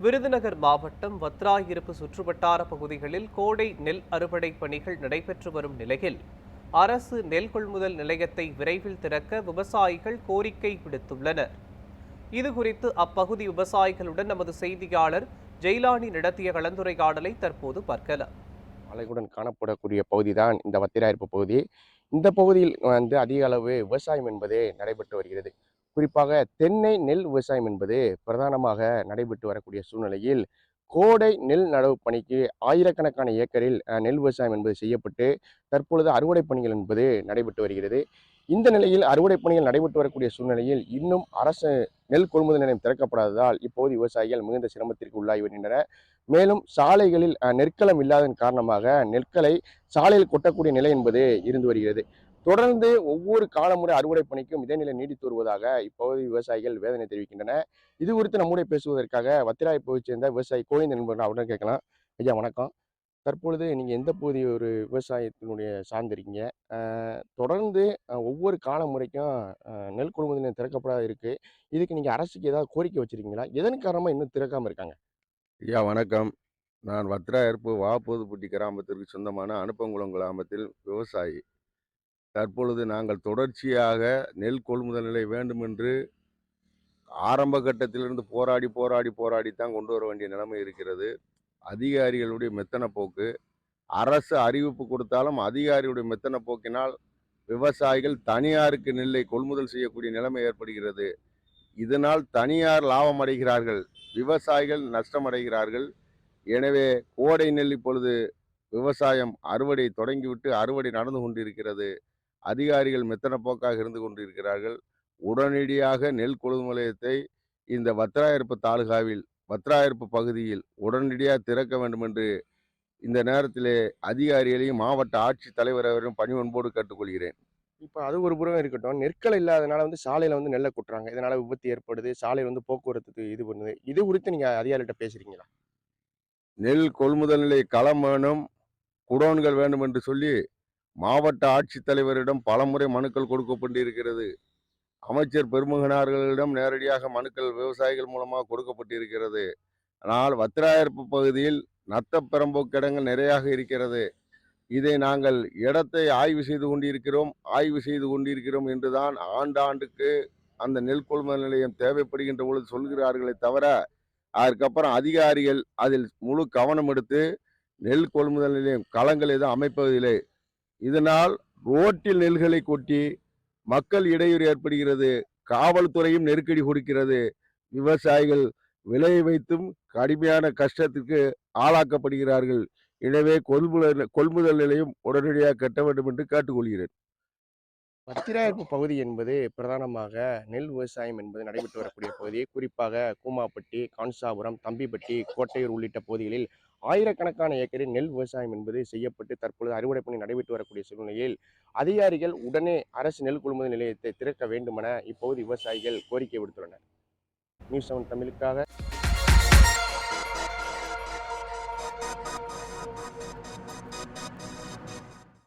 விருதுநகர் மாவட்டம் வத்ராயிருப்பு சுற்றுவட்டார பகுதிகளில் கோடை நெல் அறுவடை பணிகள் நடைபெற்று வரும் நிலையில் அரசு நெல் கொள்முதல் நிலையத்தை விரைவில் திறக்க விவசாயிகள் கோரிக்கை விடுத்துள்ளனர். இதுகுறித்து அப்பகுதி விவசாயிகளுடன் நமது செய்தியாளர் ஜெயிலானி நடத்திய கலந்துரையாடலை தற்போது பார்க்கலாம். மலையுடன் காணப்படக்கூடிய பகுதிதான் இந்த வத்திராயிருப்பு பகுதி. இந்த பகுதியில் அதிக அளவு விவசாயம் என்பது நடைபெற்று வருகிறது. குறிப்பாக தென்னை நெல் விவசாயம் என்பது பிரதானமாக நடைபெற்று வரக்கூடிய சூழ்நிலையில் கோடை நெல் நடவு பணிக்கு ஆயிரக்கணக்கான ஏக்கரில் நெல் விவசாயம் என்பது செய்யப்பட்டு தற்பொழுது அறுவடை பணிகள் என்பது நடைபெற்று வருகிறது. இந்த நிலையில் அறுவடை பணிகள் நடைபெற்று வரக்கூடிய சூழ்நிலையில் இன்னும் அரசு நெல் கொள்முதல் நிலையம் திறக்கப்படாததால் இப்போது விவசாயிகள் மிகுந்த சிரமத்திற்கு உள்ளாகி வருகின்றனர். மேலும் சாலைகளில் நெற்களம் இல்லாததன் காரணமாக நெற்களை சாலையில் கொட்டக்கூடிய நிலை என்பது இருந்து வருகிறது. தொடர்ந்து ஒவ்வொரு காலமுறை அறுவடை பணிக்கும் இதே நிலை நீடித்து வருவதாக இப்பகுதி விவசாயிகள் வேதனை தெரிவிக்கின்றனர். இது குறித்து நம்முடைய பேசுவதற்காக வத்திராயிருப்பை சேர்ந்த விவசாயி கோவிந்தன் என்பவர்கள் அவருடன் கேட்கலாம். ஐயா வணக்கம். தற்பொழுது நீங்கள் எந்த பகுதி ஒரு விவசாயத்தினுடைய சார்ந்திருக்கீங்க? தொடர்ந்து ஒவ்வொரு கால முறைக்கும் நெல் கொள்முதல் நிலையம் திறக்கப்படாத இருக்கு. இதுக்கு நீங்கள் அரசுக்கு ஏதாவது கோரிக்கை வச்சிருக்கீங்களா? எதன் காரணமாக இன்னும் திறக்காமல் இருக்காங்க? ஐயா வணக்கம். நான் வத்திராயிருப்பு வாப்போதுப்பட்டி கிராமத்திற்கு சொந்தமான அனுப்பங்குளம் கிராமத்தில் விவசாயி. தற்பொழுது நாங்கள் தொடர்ச்சியாக நெல் கொள்முதல் நிலையம் வேண்டும் என்று ஆரம்ப கட்டத்திலிருந்து போராடி தான் கொண்டு வர வேண்டிய நிலைமை இருக்கிறது. அதிகாரிகளுடைய மெத்தன போக்கு, அரசு அறிவிப்பு கொடுத்தாலும் அதிகாரிகளுடைய மெத்தன போக்கினால் விவசாயிகள் தனியாருக்கு நெல்லை கொள்முதல் செய்யக்கூடிய நிலைமை ஏற்படுகிறது. இதனால் தனியார் லாபம் அடைகிறார்கள், விவசாயிகள் நஷ்டமடைகிறார்கள். எனவே கோடை நெல் இப்பொழுது விவசாயம் அறுவடை தொடங்கிவிட்டு அறுவடை நடந்து கொண்டிருக்கிறது. அதிகாரிகள் மெத்தன போக்காக இருந்து கொண்டிருக்கிறார்கள். உடனடியாக நெல் கொள்முதல் நிலையத்தை இந்த வத்திராயிருப்பு தாலுகாவில் வத்திராயிருப்பு பகுதியில் உடனடியாக திறக்க வேண்டும் என்று இந்த நேரத்திலே அதிகாரிகளையும் மாவட்ட ஆட்சித் தலைவர் அவரையும் பணிவன்போடு கேட்டுக்கொள்கிறேன். இப்போ அது ஒரு புறம் இருக்கட்டும். நெற்கள் இல்லாதனால சாலையில் நெல்லை கொட்டுறாங்க. இதனால விபத்து ஏற்படுது. சாலையில் போக்குவரத்துக்கு இது பண்ணுது. இது குறித்து நீங்கள் அதிகாரிகிட்ட பேசுறீங்களா? நெல் கொள்முதல் நிலை களம் வேணும், குடோன்கள் வேண்டும் என்று சொல்லி மாவட்ட ஆட்சித்தலைவரிடம் பலமுறை மனுக்கள் கொடுக்கப்பட்டிருக்கிறது. அமைச்சர் பெருமகனார்களிடம் நேரடியாக மனுக்கள் விவசாயிகள் மூலமாக கொடுக்கப்பட்டிருக்கிறது. ஆனால் வத்திராயிருப்பு பகுதியில் நத்தப்பெரம்போக்கு இடங்கள் நிறையாக இருக்கிறது. இதை நாங்கள் இடத்தை ஆய்வு செய்து கொண்டிருக்கிறோம் என்றுதான் ஆண்டாண்டுக்கு அந்த நெல் கொள்முதல் நிலையம் தேவைப்படுகின்ற பொழுது சொல்கிறார்களே தவிர, அதற்கப்புறம் அதிகாரிகள் அதில் முழு கவனம் எடுத்து நெல் கொள்முதல் நிலையம் களங்கள் எதுவும் அமைப்பதில்லை. இதனால் ரோட்டில் நெல்களை கொட்டி மக்கள் இடையூறு ஏற்படுகிறது. காவல்துறையும் நெருக்கடி கொடுக்கிறது. விவசாயிகள் விளைய வைத்தும் கடுமையான கஷ்டத்திற்கு ஆளாக்கப்படுகிறார்கள். எனவே கொள்முதல் நிலையம் உடனடியாக கட்ட வேண்டும் என்று கேட்டுக்கொள்கிறேன். வத்திராயிருப்பு பகுதி என்பது பிரதானமாக நெல் விவசாயம் என்பது நடைபெற்று வரக்கூடிய பகுதி. குறிப்பாக கூமாப்பட்டி, கான்சாபுரம், தம்பிப்பட்டி, கோட்டையூர் உள்ளிட்ட பகுதிகளில் ஆயிரக்கணக்கான ஏக்கரில் நெல் விவசாயம் என்பது செய்யப்பட்டு தற்பொழுது அறுவடை பணி நடைபெற்று வரக்கூடிய சூழ்நிலையில் அதிகாரிகள் உடனே அரசு நெல் கொள்முதல் நிலையத்தை திறக்க வேண்டுமென இப்பகுதி விவசாயிகள் கோரிக்கை விடுத்துள்ளனர். நியூஸ் 7 தமிழுக்காக